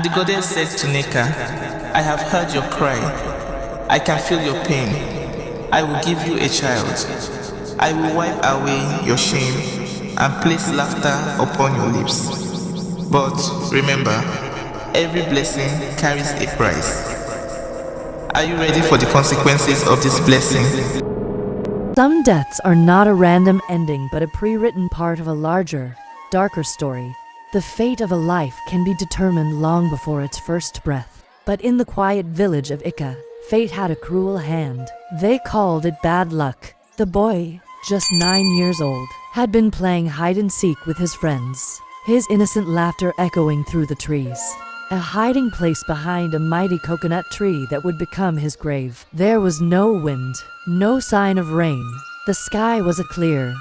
The goddess said to Neka, I have heard your cry. I can feel your pain. I will give you a child. I will wipe away your shame and place laughter upon your lips. But remember, every blessing carries a price. Are you ready for the consequences of this blessing? Some deaths are not a random ending but a pre-written part of a larger, darker story. The fate of a life can be determined long before its first breath. But in the quiet village of Ika, fate had a cruel hand. They called it bad luck. The boy, just 9 years old, had been playing hide-and-seek with his friends, his innocent laughter echoing through the trees. A hiding place behind a mighty coconut tree that would become his grave. There was no wind, no sign of rain. The sky was a clear,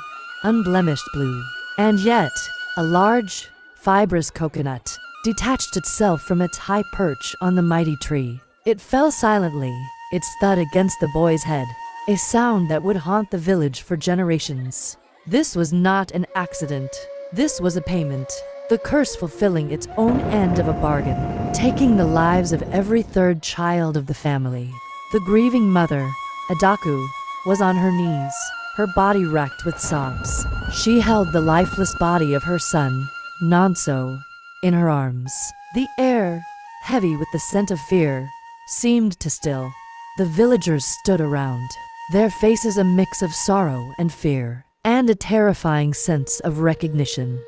unblemished blue. And yet, a large, fibrous coconut detached itself from its high perch on the mighty tree. It fell silently, its thud against the boy's head, a sound that would haunt the village for generations. This was not an accident. This was a payment. The curse fulfilling its own end of a bargain, taking the lives of every third child of the family. The grieving mother, Adaku, was on her knees, her body racked with sobs. She held the lifeless body of her son, Nonso, in her arms. The air, heavy with the scent of fear, seemed to still. The villagers stood around, their faces a mix of sorrow and fear, and a terrifying sense of recognition.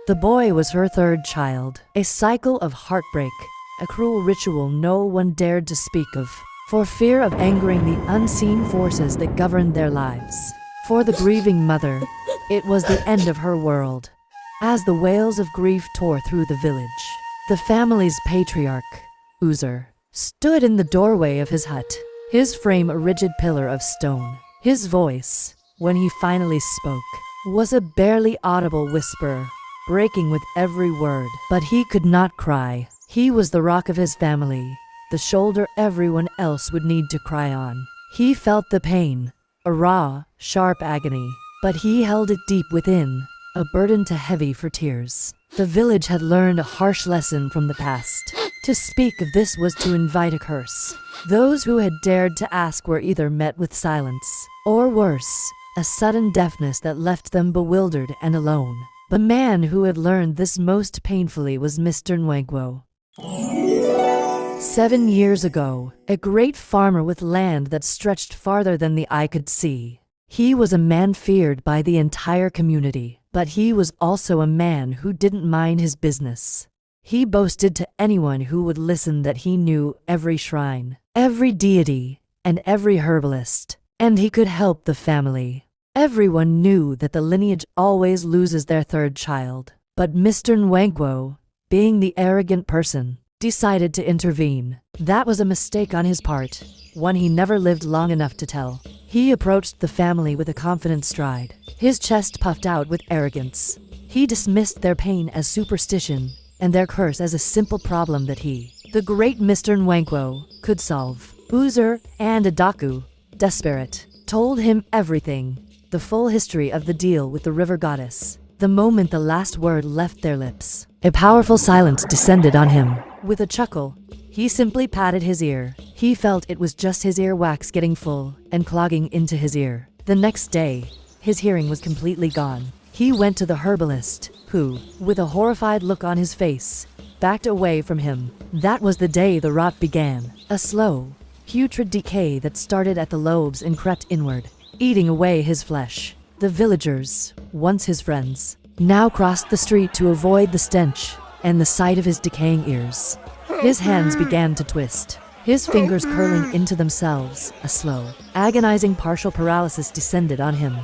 The boy was her third child, a cycle of heartbreak, a cruel ritual no one dared to speak of, for fear of angering the unseen forces that governed their lives. For the grieving mother, it was the end of her world. As the wails of grief tore through the village, the family's patriarch, Uzer, stood in the doorway of his hut, his frame a rigid pillar of stone. His voice, when he finally spoke, was a barely audible whisper, breaking with every word. But he could not cry. He was the rock of his family, the shoulder everyone else would need to cry on. He felt the pain, a raw, sharp agony, but he held it deep within, a burden too heavy for tears. The village had learned a harsh lesson from the past. To speak of this was to invite a curse. Those who had dared to ask were either met with silence, or worse, a sudden deafness that left them bewildered and alone. The man who had learned this most painfully was Mr. Nwangwo. 7 years ago, a great farmer with land that stretched farther than the eye could see. He was a man feared by the entire community, but he was also a man who didn't mind his business. He boasted to anyone who would listen that he knew every shrine, every deity, and every herbalist, and he could help the family. Everyone knew that the lineage always loses their third child, but Mr. Nwangwo, being the arrogant person, decided to intervene. That was a mistake on his part, one he never lived long enough to tell. He approached the family with a confident stride, his chest puffed out with arrogance. He dismissed their pain as superstition, and their curse as a simple problem that he, the great Mr. Nwangwo, could solve. Uzer and Adaku, desperate, told him everything, the full history of the deal with the river goddess. The moment the last word left their lips, a powerful silence descended on him. With a chuckle, he simply patted his ear. He felt it was just his earwax getting full and clogging into his ear. The next day, his hearing was completely gone. He went to the herbalist, who, with a horrified look on his face, backed away from him. That was the day the rot began, a slow, putrid decay that started at the lobes and crept inward, eating away his flesh. The villagers, once his friends, now crossed the street to avoid the stench and the sight of his decaying ears. His hands began to twist, his fingers curling into themselves. A slow, agonizing partial paralysis descended on him.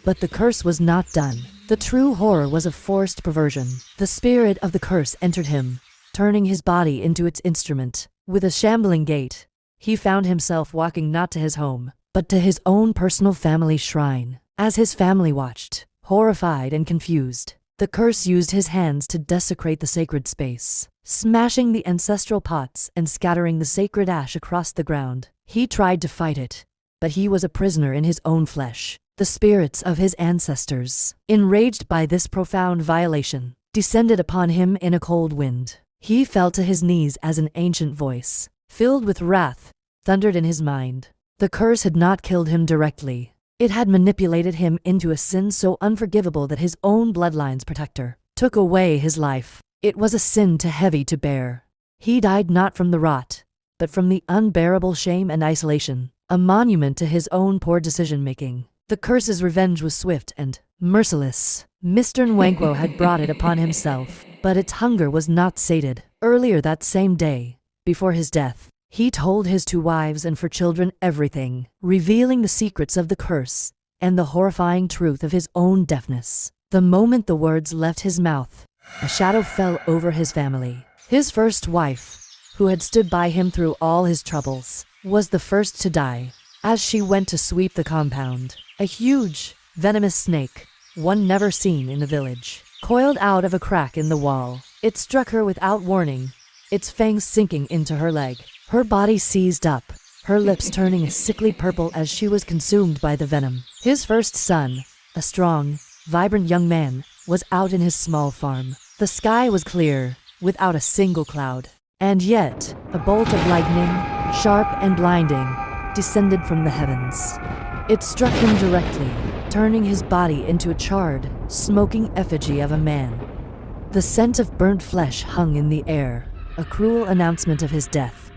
But the curse was not done. The true horror was a forced perversion. The spirit of the curse entered him, turning his body into its instrument. With a shambling gait, he found himself walking not to his home, but to his own personal family shrine. As his family watched, horrified and confused, the curse used his hands to desecrate the sacred space, smashing the ancestral pots and scattering the sacred ash across the ground. He tried to fight it, but he was a prisoner in his own flesh. The spirits of his ancestors, enraged by this profound violation, descended upon him in a cold wind. He fell to his knees as an ancient voice, filled with wrath, thundered in his mind. The curse had not killed him directly. It had manipulated him into a sin so unforgivable that his own bloodline's protector took away his life. It was a sin too heavy to bear. He died not from the rot, but from the unbearable shame and isolation, a monument to his own poor decision-making. The curse's revenge was swift and merciless. Mr. Nwankwo had brought it upon himself, but its hunger was not sated. Earlier that same day, before his death, he told his 2 wives and 4 children everything, revealing the secrets of the curse and the horrifying truth of his own deafness. The moment the words left his mouth, a shadow fell over his family. His first wife, who had stood by him through all his troubles, was the first to die. As she went to sweep the compound, a huge, venomous snake, one never seen in the village, coiled out of a crack in the wall. It struck her without warning, its fangs sinking into her leg. Her body seized up, her lips turning a sickly purple as she was consumed by the venom. His first son, a strong, vibrant young man, was out in his small farm. The sky was clear, without a single cloud. And yet, a bolt of lightning, sharp and blinding, descended from the heavens. It struck him directly, turning his body into a charred, smoking effigy of a man. The scent of burnt flesh hung in the air, a cruel announcement of his death.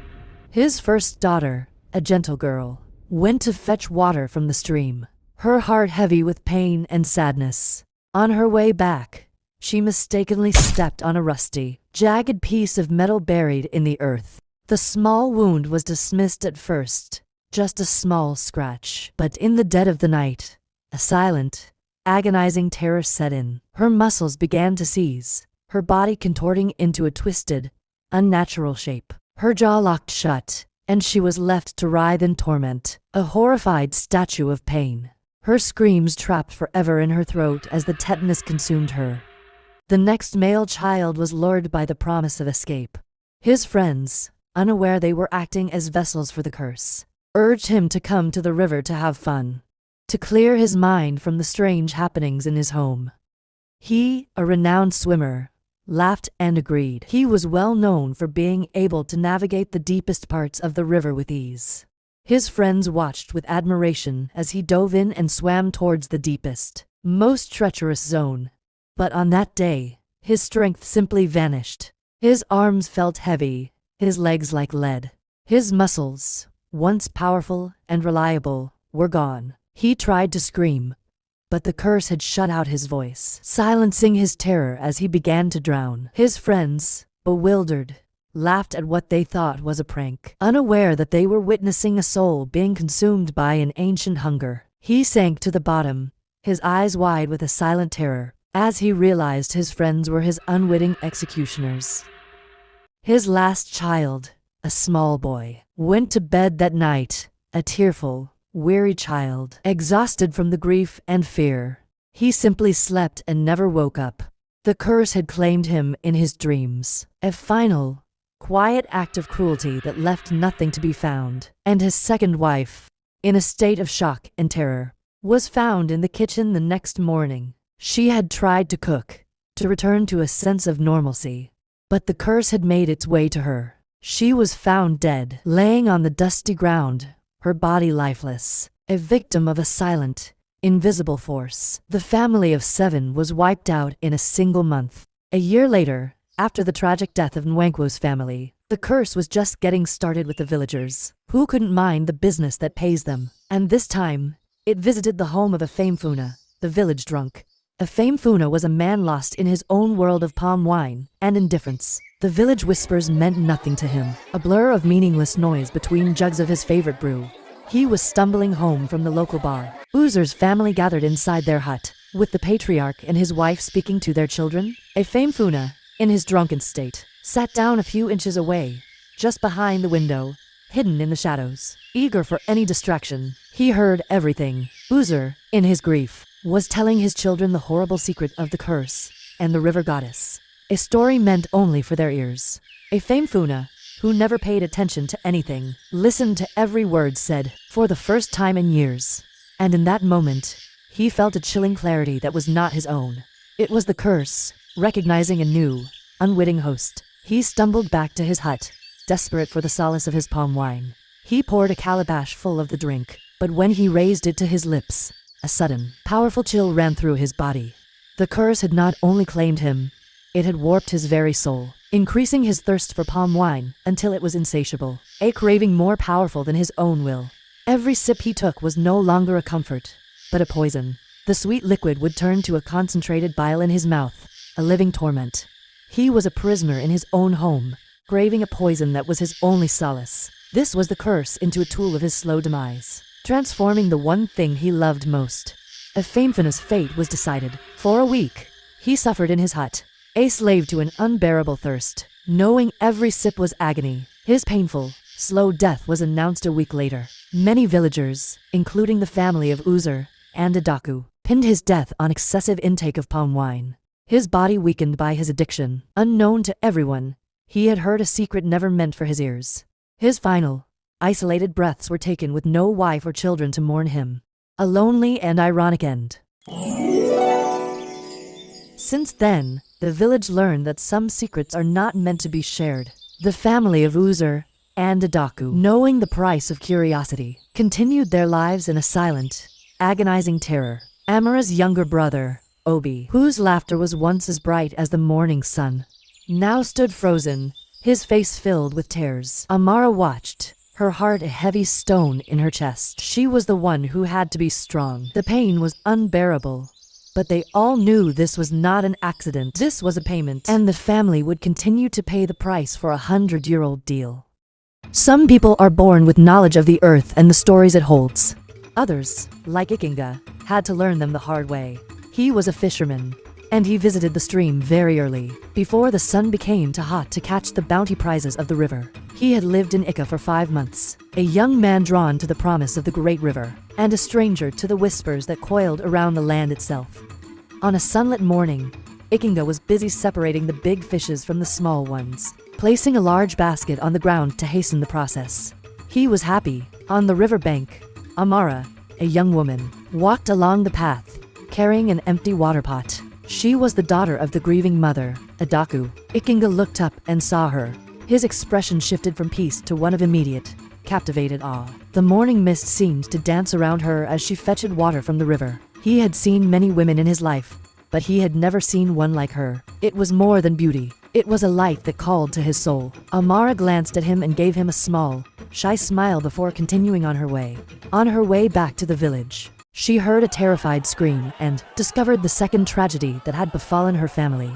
His first daughter, a gentle girl, went to fetch water from the stream, her heart heavy with pain and sadness. On her way back, she mistakenly stepped on a rusty, jagged piece of metal buried in the earth. The small wound was dismissed at first, just a small scratch. But in the dead of the night, a silent, agonizing terror set in. Her muscles began to seize, her body contorting into a twisted, unnatural shape. Her jaw locked shut, and she was left to writhe in torment, a horrified statue of pain. Her screams trapped forever in her throat as the tetanus consumed her. The next male child was lured by the promise of escape. His friends, unaware they were acting as vessels for the curse, urged him to come to the river to have fun, to clear his mind from the strange happenings in his home. He, a renowned swimmer, laughed and agreed. He was well known for being able to navigate the deepest parts of the river with ease. His friends watched with admiration as he dove in and swam towards the deepest, most treacherous zone. But on that day, his strength simply vanished. His arms felt heavy, his legs like lead. His muscles, once powerful and reliable, were gone. He tried to scream, but the curse had shut out his voice, silencing his terror as he began to drown. His friends, bewildered, laughed at what they thought was a prank, unaware that they were witnessing a soul being consumed by an ancient hunger. He sank to the bottom, his eyes wide with a silent terror, as he realized his friends were his unwitting executioners. His last child, a small boy, went to bed that night, a tearful, weary child, exhausted from the grief and fear. He simply slept and never woke up. The curse had claimed him in his dreams, a final, quiet act of cruelty that left nothing to be found. And his second wife, in a state of shock and terror, was found in the kitchen the next morning. She had tried to cook, to return to a sense of normalcy, but the curse had made its way to her. She was found dead, laying on the dusty ground, her body lifeless, a victim of a silent, invisible force. The family of 7 was wiped out in a single month. A year later, after the tragic death of Nwankwo's family, the curse was just getting started with the villagers, who couldn't mind the business that pays them. And this time, it visited the home of a Famefuna, the village drunk. A Famefuna was a man lost in his own world of palm wine and indifference. The village whispers meant nothing to him, a blur of meaningless noise between jugs of his favorite brew. He was stumbling home from the local bar. Uzer's family gathered inside their hut, with the patriarch and his wife speaking to their children. A Famefuna, in his drunken state, sat down a few inches away, just behind the window, hidden in the shadows. Eager for any distraction, he heard everything. Uzer, in his grief, was telling his children the horrible secret of the curse and the river goddess. A story meant only for their ears. A Famefuna, who never paid attention to anything, listened to every word said for the first time in years. And in that moment, he felt a chilling clarity that was not his own. It was the curse, recognizing a new, unwitting host. He stumbled back to his hut, desperate for the solace of his palm wine. He poured a calabash full of the drink, but when he raised it to his lips, a sudden, powerful chill ran through his body. The curse had not only claimed him, it had warped his very soul, increasing his thirst for palm wine until it was insatiable, a craving more powerful than his own will. Every sip he took was no longer a comfort, but a poison. The sweet liquid would turn to a concentrated bile in his mouth, a living torment. He was a prisoner in his own home, craving a poison that was his only solace. This was the curse into a tool of his slow demise, transforming the one thing he loved most. A famous fate was decided. For a week, he suffered in his hut, a slave to an unbearable thirst, knowing every sip was agony. His painful, slow death was announced a week later. Many villagers, including the family of Uzer and Adaku, pinned his death on excessive intake of palm wine. His body weakened by his addiction. Unknown to everyone, he had heard a secret never meant for his ears. His final, isolated breaths were taken with no wife or children to mourn him. A lonely and ironic end. Since then, the village learned that some secrets are not meant to be shared. The family of Uzer and Adaku, knowing the price of curiosity, continued their lives in a silent, agonizing terror. Amara's younger brother, Obi, whose laughter was once as bright as the morning sun, now stood frozen, his face filled with tears. Amara watched, her heart a heavy stone in her chest. She was the one who had to be strong. The pain was unbearable, but they all knew this was not an accident. This was a payment, and the family would continue to pay the price for a 100-year-old deal. Some people are born with knowledge of the earth and the stories it holds. Others, like Ikinga, had to learn them the hard way. He was a fisherman, and he visited the stream very early, before the sun became too hot to catch the bounty prizes of the river. He had lived in Ika for 5 months, a young man drawn to the promise of the great river, and a stranger to the whispers that coiled around the land itself. On a sunlit morning, Ikinga was busy separating the big fishes from the small ones, placing a large basket on the ground to hasten the process. He was happy. On the riverbank, Amara, a young woman, walked along the path, carrying an empty water pot. She was the daughter of the grieving mother, Adaku. Ikinga looked up and saw her. His expression shifted from peace to one of immediate, captivated awe. The morning mist seemed to dance around her as she fetched water from the river. He had seen many women in his life, but he had never seen one like her. It was more than beauty. It was a light that called to his soul. Amara glanced at him and gave him a small, shy smile before continuing on her way. On her way back to the village, she heard a terrified scream and discovered the second tragedy that had befallen her family.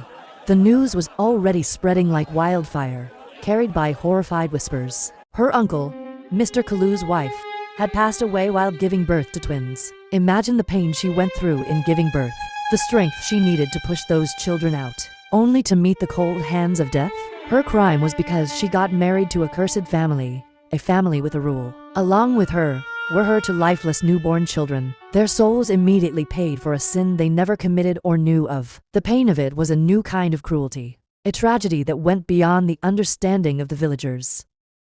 The news was already spreading like wildfire, carried by horrified whispers. Her uncle, Mr. Kalu's wife, had passed away while giving birth to twins. Imagine the pain she went through in giving birth, the strength she needed to push those children out, only to meet the cold hands of death. Her crime was because she got married to a cursed family, a family with a rule. Along with her were her 2 lifeless newborn children. Their souls immediately paid for a sin they never committed or knew of. The pain of it was a new kind of cruelty, a tragedy that went beyond the understanding of the villagers.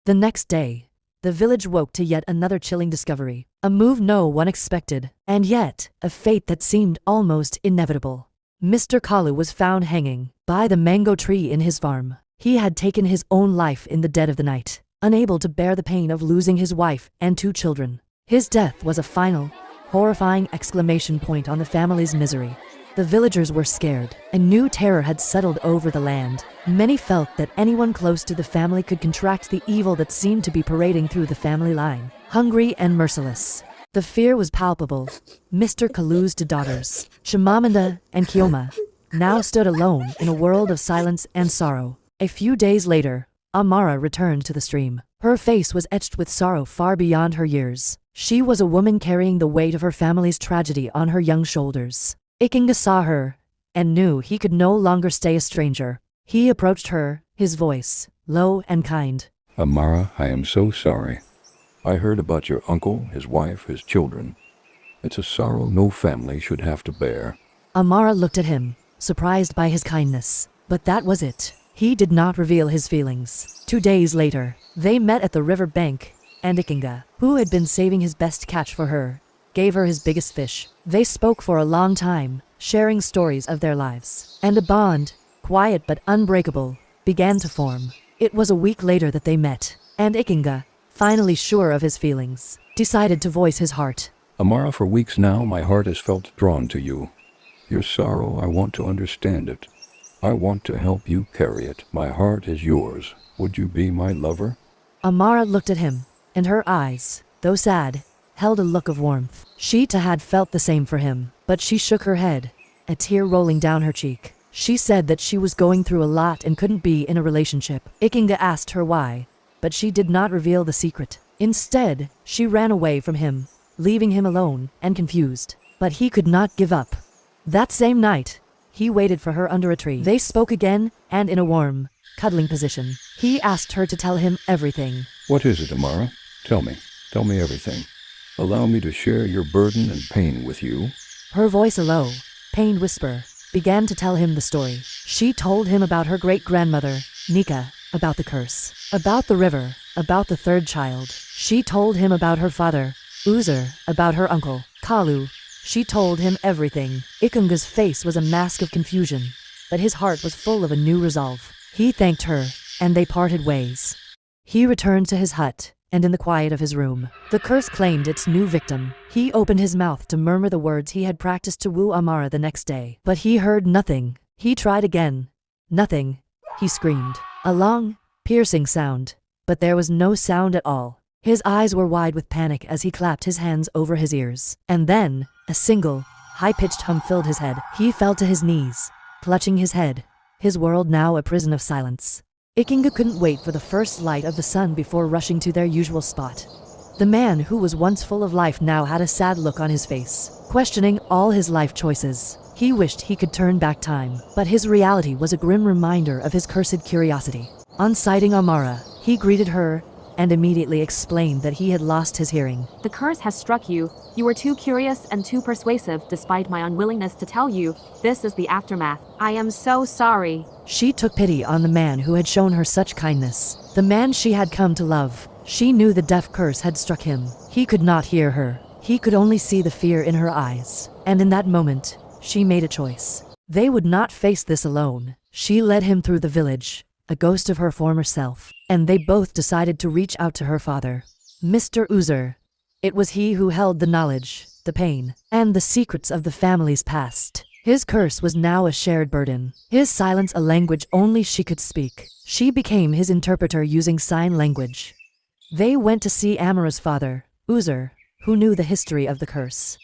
The next day, the village woke to yet another chilling discovery, a move no one expected, and yet a fate that seemed almost inevitable. Mr. Kalu was found hanging by the mango tree in his farm. He had taken his own life in the dead of the night, unable to bear the pain of losing his wife and 2 children. His death was a final, horrifying exclamation point on the family's misery. The villagers were scared. A new terror had settled over the land. Many felt that anyone close to the family could contract the evil that seemed to be parading through the family line, hungry and merciless. The fear was palpable. Mr. Kalu's 2 daughters, Chimamanda and Kioma, now stood alone in a world of silence and sorrow. A few days later, Amara returned to the stream. Her face was etched with sorrow far beyond her years. She was a woman carrying the weight of her family's tragedy on her young shoulders. Ikinga saw her and knew he could no longer stay a stranger. He approached her, his voice low and kind. Amara, I am so sorry. I heard about your uncle, his wife, his children. It's a sorrow no family should have to bear. Amara looked at him, surprised by his kindness. But that was it. He did not reveal his feelings. 2 days later, they met at the river bank, and Ikinga, who had been saving his best catch for her, gave her his biggest fish. They spoke for a long time, sharing stories of their lives. And a bond, quiet but unbreakable, began to form. It was a week later that they met, and Ikenga, finally sure of his feelings, decided to voice his heart. Amara, for weeks now, my heart has felt drawn to you. Your sorrow, I want to understand it. I want to help you carry it. My heart is yours. Would you be my lover? Amara looked at him, and her eyes, though sad, held a look of warmth. She too had felt the same for him, but she shook her head, a tear rolling down her cheek. She said that she was going through a lot and couldn't be in a relationship. Ikenga asked her why, but she did not reveal the secret. Instead, she ran away from him, leaving him alone and confused. But he could not give up. That same night, he waited for her under a tree. They spoke again, and in a warm, cuddling position. He asked her to tell him everything. What is it, Amara? Tell me. Tell me everything. Allow me to share your burden and pain with you. Her voice, a low, pained whisper, began to tell him the story. She told him about her great-grandmother, Nika, about the curse, about the river, about the third child. She told him about her father, Uzer, about her uncle, Kalu. She told him everything. Ikenga's face was a mask of confusion, but his heart was full of a new resolve. He thanked her, and they parted ways. He returned to his hut, and in the quiet of his room, the curse claimed its new victim. He opened his mouth to murmur the words he had practiced to woo Amara the next day, but he heard nothing. He tried again. Nothing. He screamed. A long, piercing sound, but there was no sound at all. His eyes were wide with panic as he clapped his hands over his ears. And then, a single, high-pitched hum filled his head. He fell to his knees, clutching his head, his world now a prison of silence. Ikenga couldn't wait for the first light of the sun before rushing to their usual spot. The man who was once full of life now had a sad look on his face, questioning all his life choices. He wished he could turn back time, but his reality was a grim reminder of his cursed curiosity. On sighting Amara, he greeted her and immediately explained that he had lost his hearing. The curse has struck you. You were too curious and too persuasive despite my unwillingness to tell you. This is the aftermath. I am so sorry. She took pity on the man who had shown her such kindness, the man she had come to love. She knew the death curse had struck him. He could not hear her. He could only see the fear in her eyes. And in that moment, she made a choice. They would not face this alone. She led him through the village, a ghost of her former self, and they both decided to reach out to her father, Mr. Uzer. It was he who held the knowledge, the pain, and the secrets of the family's past. His curse was now a shared burden, his silence a language only she could speak. She became his interpreter using sign language. They went to see Amara's father, Uzer, who knew the history of the curse.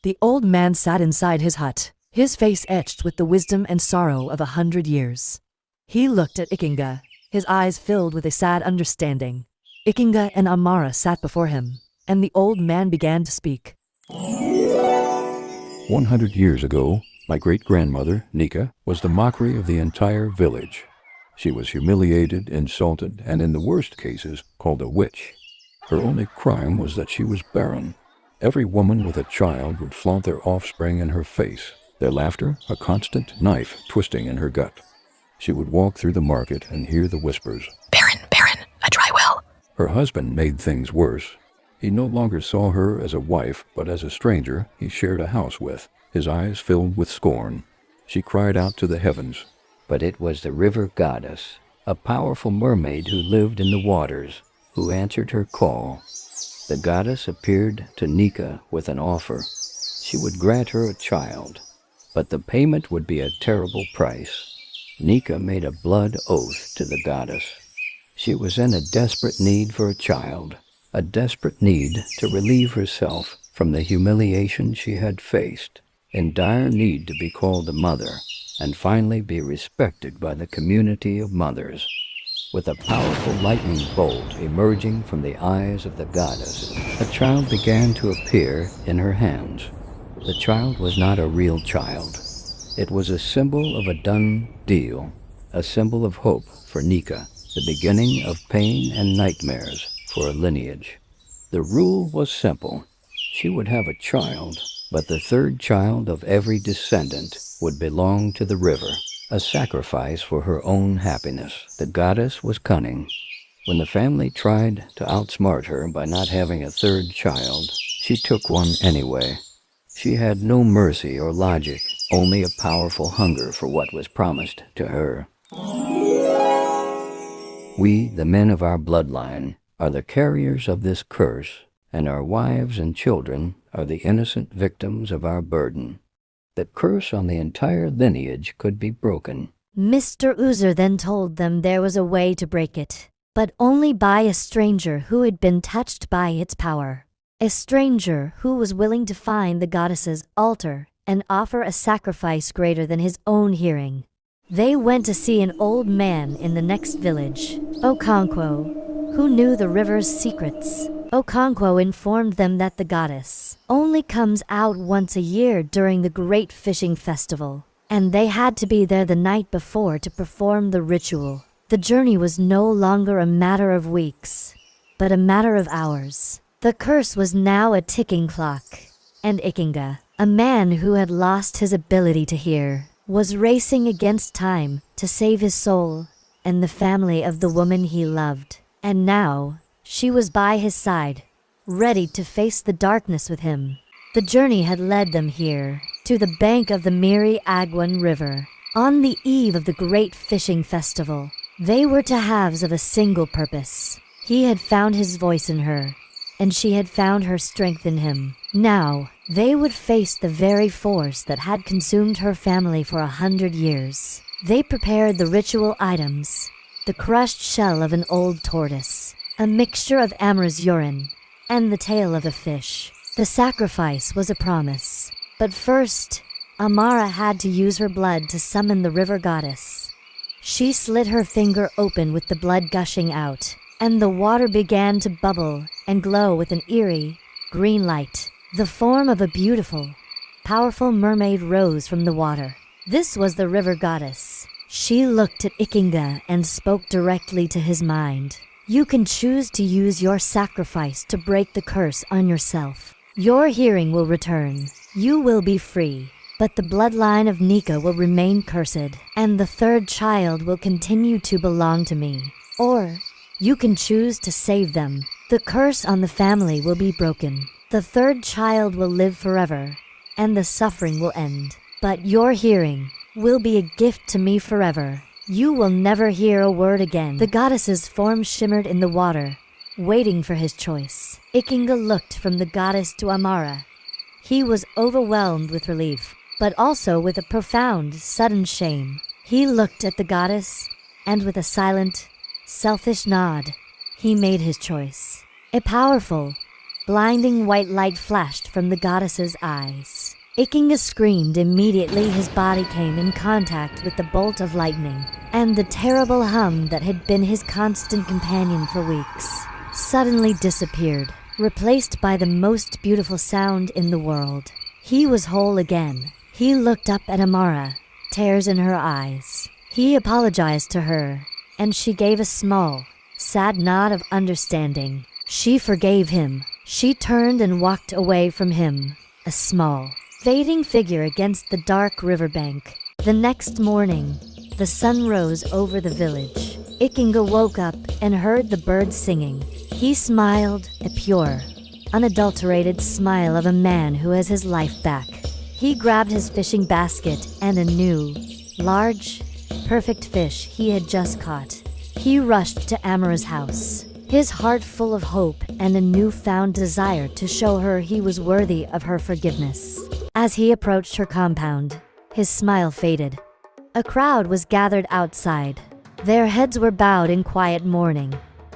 The old man sat inside his hut, his face etched with the wisdom and sorrow of 100 years. He looked at Ikenga, his eyes filled with a sad understanding. Ikenga and Amara sat before him, and the old man began to speak. 100 years ago, my great-grandmother, Nika, was the mockery of the entire village. She was humiliated, insulted, and in the worst cases, called a witch. Her only crime was that she was barren. Every woman with a child would flaunt their offspring in her face, their laughter a constant knife twisting in her gut. She would walk through the market and hear the whispers. Baron, a dry well. Her husband made things worse. He no longer saw her as a wife, but as a stranger he shared a house with, his eyes filled with scorn. She cried out to the heavens. But it was the river goddess, a powerful mermaid who lived in the waters, who answered her call. The goddess appeared to Nika with an offer. She would grant her a child, but the payment would be a terrible price. Nika made a blood oath to the goddess. She was in a desperate need for a child, a desperate need to relieve herself from the humiliation she had faced, in dire need to be called a mother, and finally be respected by the community of mothers. With a powerful lightning bolt emerging from the eyes of the goddess, a child began to appear in her hands. The child was not a real child. It was a symbol of a done deal, a symbol of hope for Nika, the beginning of pain and nightmares for a lineage. The rule was simple. She would have a child, but the third child of every descendant would belong to the river, a sacrifice for her own happiness. The goddess was cunning. When the family tried to outsmart her by not having a third child, she took one anyway. She had no mercy or logic, only a powerful hunger for what was promised to her. We, the men of our bloodline, are the carriers of this curse, and our wives and children are the innocent victims of our burden. The curse on the entire lineage could be broken. Mr. Uzer then told them there was a way to break it, but only by a stranger who had been touched by its power. A stranger who was willing to find the goddess's altar and offer a sacrifice greater than his own hearing. They went to see an old man in the next village, Okonkwo, who knew the river's secrets. Okonkwo informed them that the goddess only comes out once a year during the great fishing festival, and they had to be there the night before to perform the ritual. The journey was no longer a matter of weeks, but a matter of hours. The curse was now a ticking clock, and Ikenga, a man who had lost his ability to hear, was racing against time to save his soul and the family of the woman he loved. And now, she was by his side, ready to face the darkness with him. The journey had led them here, to the bank of the Miri Agwan River. On the eve of the great fishing festival, they were two halves of a single purpose. He had found his voice in her, and she had found her strength in him. Now, they would face the very force that had consumed her family for 100 years. They prepared the ritual items, the crushed shell of an old tortoise, a mixture of Amra's urine, and the tail of a fish. The sacrifice was a promise. But first, Amara had to use her blood to summon the river goddess. She slit her finger open with the blood gushing out, and the water began to bubble and glow with an eerie, green light. The form of a beautiful, powerful mermaid rose from the water. This was the river goddess. She looked at Ikenga and spoke directly to his mind. You can choose to use your sacrifice to break the curse on yourself. Your hearing will return. You will be free. But the bloodline of Nika will remain cursed, and the third child will continue to belong to me. Or, you can choose to save them. The curse on the family will be broken. The third child will live forever, and the suffering will end. But your hearing will be a gift to me forever. You will never hear a word again. The goddess's form shimmered in the water, waiting for his choice. Ikenga looked from the goddess to Amara. He was overwhelmed with relief, but also with a profound, sudden shame. He looked at the goddess, and with a silent, selfish nod, he made his choice. A powerful, blinding white light flashed from the goddess's eyes. Ikenga screamed. Immediately his body came in contact with the bolt of lightning, and the terrible hum that had been his constant companion for weeks suddenly disappeared, replaced by the most beautiful sound in the world. He was whole again. He looked up at Amara, tears in her eyes. He apologized to her, and she gave a small, sad nod of understanding. She forgave him. She turned and walked away from him, a small, fading figure against the dark riverbank. The next morning, the sun rose over the village. Ikenga woke up and heard the birds singing. He smiled, a pure, unadulterated smile of a man who has his life back. He grabbed his fishing basket and a new, large, perfect fish he had just caught. He rushed to Amara's house, his heart full of hope and a newfound desire to show her he was worthy of her forgiveness. As he approached her compound, his smile faded. A crowd was gathered outside. Their heads were bowed in quiet mourning.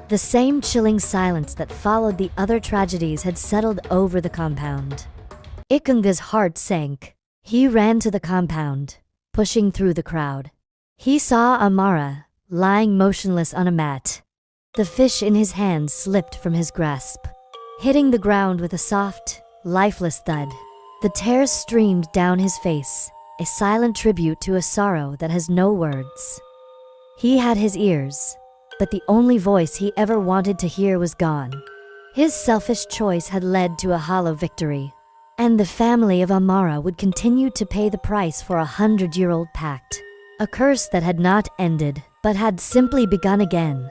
The same chilling silence that followed the other tragedies had settled over the compound. Ikenga's heart sank. He ran to the compound, pushing through the crowd. He saw Amara, lying motionless on a mat. The fish in his hand slipped from his grasp, hitting the ground with a soft, lifeless thud. The tears streamed down his face, a silent tribute to a sorrow that has no words. He had his ears, but the only voice he ever wanted to hear was gone. His selfish choice had led to a hollow victory, and the family of Amara would continue to pay the price for 100-year-old pact. A curse that had not ended, but had simply begun again.